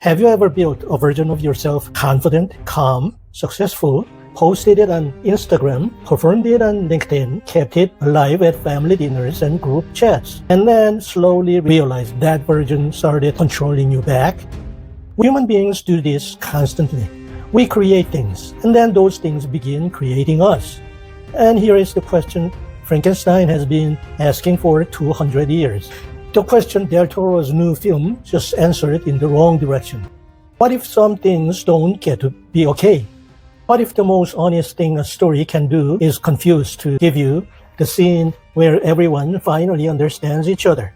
Have you ever built a version of yourself confident, calm, successful, posted it on Instagram, performed it on LinkedIn, kept it alive at family dinners and group chats, and then slowly realized that version started controlling you back? Human beings do this constantly. We create things, and then those things begin creating us. And here is the question Frankenstein has been asking for 200 years. The question Del Toro's new film just answered in the wrong direction. What if some things don't get to be okay? What if the most honest thing a story can do is confuse to give you the scene where everyone finally understands each other?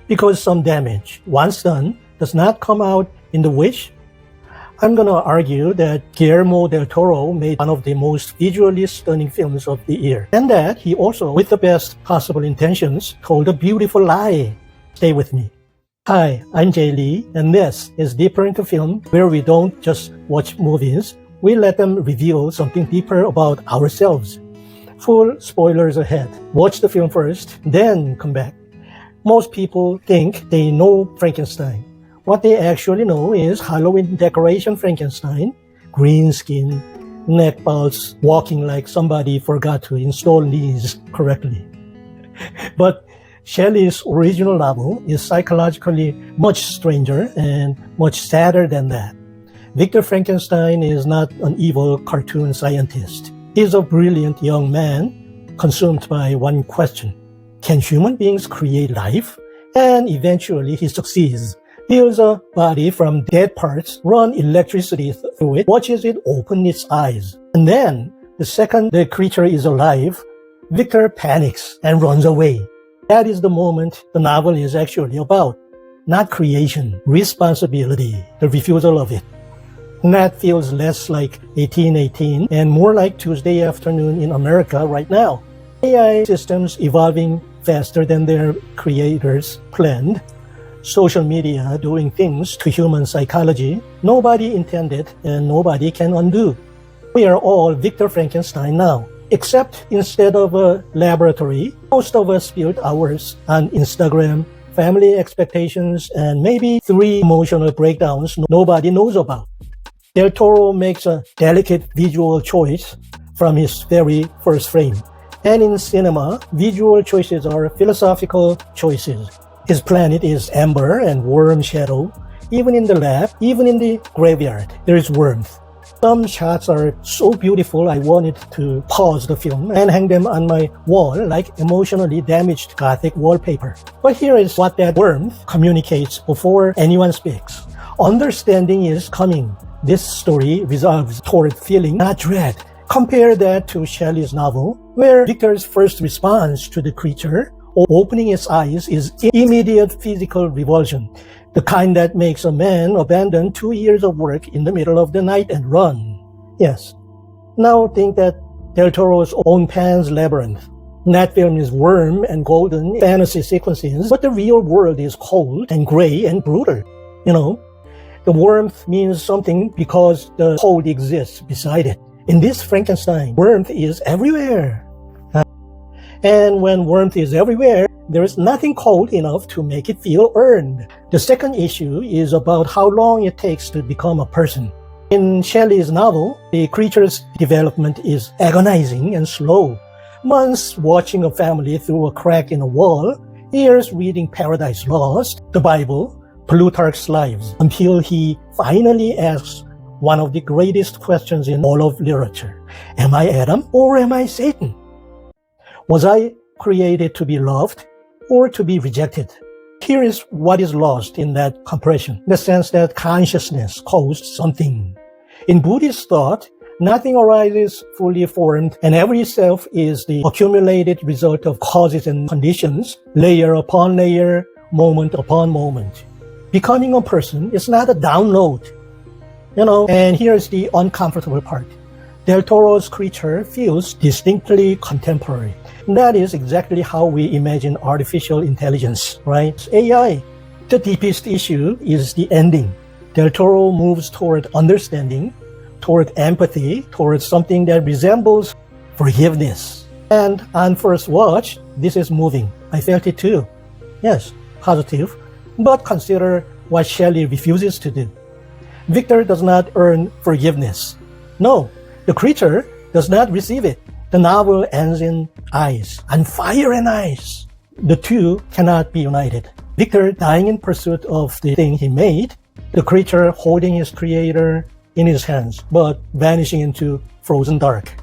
Because some damage, once done, does not come out in the wish? I'm gonna argue that Guillermo del Toro made one of the most visually stunning films of the year, and that he also, with the best possible intentions, told a beautiful lie. Stay with me. Hi, I'm Jay Lee, and this is Deeper into Film, where we don't just watch movies, we let them reveal something deeper about ourselves. Full spoilers ahead. Watch the film first, then come back. Most people think they know Frankenstein. What they actually know is Halloween decoration Frankenstein, green skin, neck bulge, walking like somebody forgot to install knees correctly. But Shelley's original novel is psychologically much stranger and much sadder than that. Victor Frankenstein is not an evil cartoon scientist. He's a brilliant young man consumed by one question. Can human beings create life? And eventually he succeeds. Builds a body from dead parts, run electricity through it, watches it open its eyes. And then, the second the creature is alive, Victor panics and runs away. That is the moment the novel is actually about. Not creation, responsibility, the refusal of it. And that feels less like 1818 and more like Tuesday afternoon in America right now. AI systems evolving faster than their creators planned. Social media doing things to human psychology nobody intended and nobody can undo. We are all Victor Frankenstein now, except instead of a laboratory, most of us built ours on Instagram, family expectations, and maybe 3 emotional breakdowns nobody knows about. Del Toro makes a delicate visual choice from his very first frame. And in cinema, visual choices are philosophical choices. His planet is amber and warm shadow. Even in the lab, even in the graveyard, there is warmth. Some shots are so beautiful I wanted to pause the film and hang them on my wall like emotionally damaged Gothic wallpaper. But here is what that warmth communicates before anyone speaks. Understanding is coming. This story resolves toward feeling, not dread. Compare that to Shelley's novel, where Victor's first response to the creature opening its eyes is immediate physical revulsion, the kind that makes a man abandon 2 years of work in the middle of the night and run. Yes. Now think that Del Toro's own Pan's Labyrinth. That film is warm and golden fantasy sequences, but the real world is cold and gray and brutal. You know, the warmth means something because the cold exists beside it. In this Frankenstein, warmth is everywhere. And when warmth is everywhere, there is nothing cold enough to make it feel earned. The second issue is about how long it takes to become a person. In Shelley's novel, the creature's development is agonizing and slow. Months watching a family through a crack in a wall, years reading Paradise Lost, the Bible, Plutarch's Lives, until he finally asks one of the greatest questions in all of literature. Am I Adam or am I Satan? Was I created to be loved or to be rejected? Here is what is lost in that compression, the sense that consciousness caused something. In Buddhist thought, nothing arises fully formed, and every self is the accumulated result of causes and conditions, layer upon layer, moment upon moment. Becoming a person is not a download. And here's the uncomfortable part. Del Toro's creature feels distinctly contemporary. That is exactly how we imagine artificial intelligence, right? AI. The deepest issue is the ending. Del Toro moves toward understanding, toward empathy, toward something that resembles forgiveness. And on first watch, this is moving. I felt it too. Yes, positive. But consider what Shelley refuses to do. Victor does not earn forgiveness. No, the creature does not receive it. The novel ends in ice, on fire and ice. The two cannot be united. Victor dying in pursuit of the thing he made, the creature holding his creator in his hands, but vanishing into frozen dark.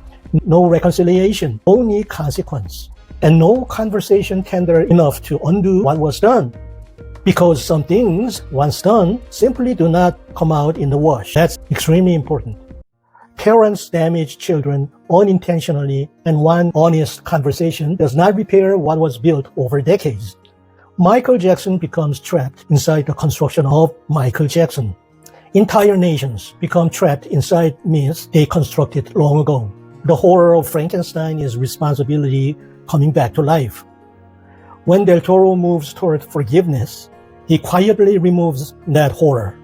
No reconciliation, only consequence, and no conversation tender enough to undo what was done. Because some things, once done, simply do not come out in the wash. That's extremely important. Parents damage children unintentionally, and one honest conversation does not repair what was built over decades. Michael Jackson becomes trapped inside the construction of Michael Jackson. Entire nations become trapped inside myths they constructed long ago. The horror of Frankenstein is responsibility coming back to life. When Del Toro moves toward forgiveness, he quietly removes that horror.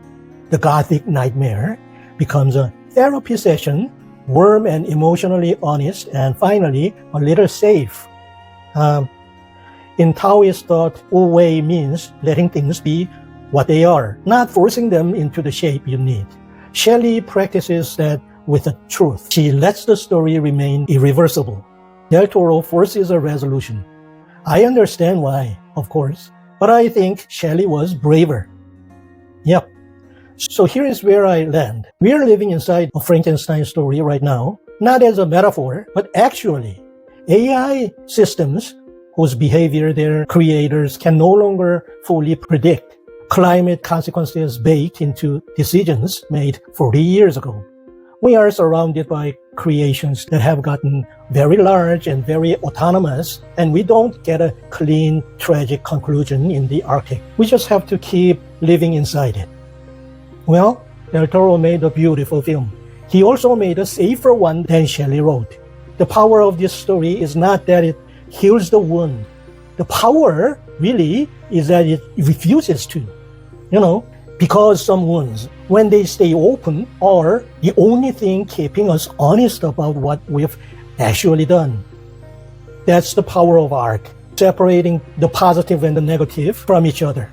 The gothic nightmare becomes a therapy session, warm and emotionally honest, and finally, a little safe. In Taoist thought, Wu Wei means letting things be what they are, not forcing them into the shape you need. Shelley practices that with the truth. She lets the story remain irreversible. Del Toro forces a resolution. I understand why, of course, but I think Shelley was braver. Yep. So here is where I land. We are living inside a Frankenstein story right now, not as a metaphor, but actually. AI systems whose behavior their creators can no longer fully predict. Climate consequences baked into decisions made 40 years ago. We are surrounded by creations that have gotten very large and very autonomous, and we don't get a clean, tragic conclusion in the Arctic. We just have to keep living inside it. Well, Del Toro made a beautiful film. He also made a safer one than Shelley wrote. The power of this story is not that it heals the wound. The power, really, is that it refuses to. Because some wounds, when they stay open, are the only thing keeping us honest about what we've actually done. That's the power of art, separating the positive and the negative from each other,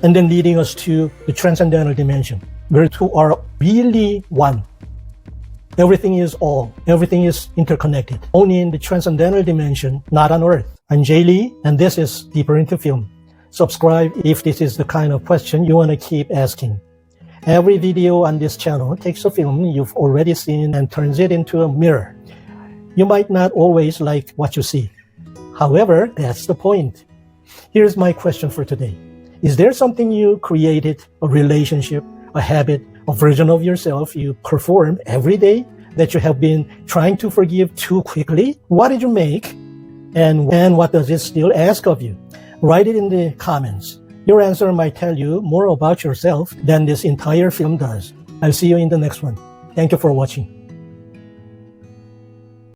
and then leading us to the transcendental dimension, where two are really one. Everything is all. Everything is interconnected. Only in the transcendental dimension, not on Earth. I'm Jay Lee, and this is Deeper into Film. Subscribe if this is the kind of question you want to keep asking. Every video on this channel takes a film you've already seen and turns it into a mirror. You might not always like what you see. However, that's the point. Here's my question for today. Is there something you created, a relationship, a habit, a version of yourself you perform every day that you have been trying to forgive too quickly? What did you make? And what does it still ask of you? Write it in the comments. Your answer might tell you more about yourself than this entire film does. I'll see you in the next one. Thank you for watching.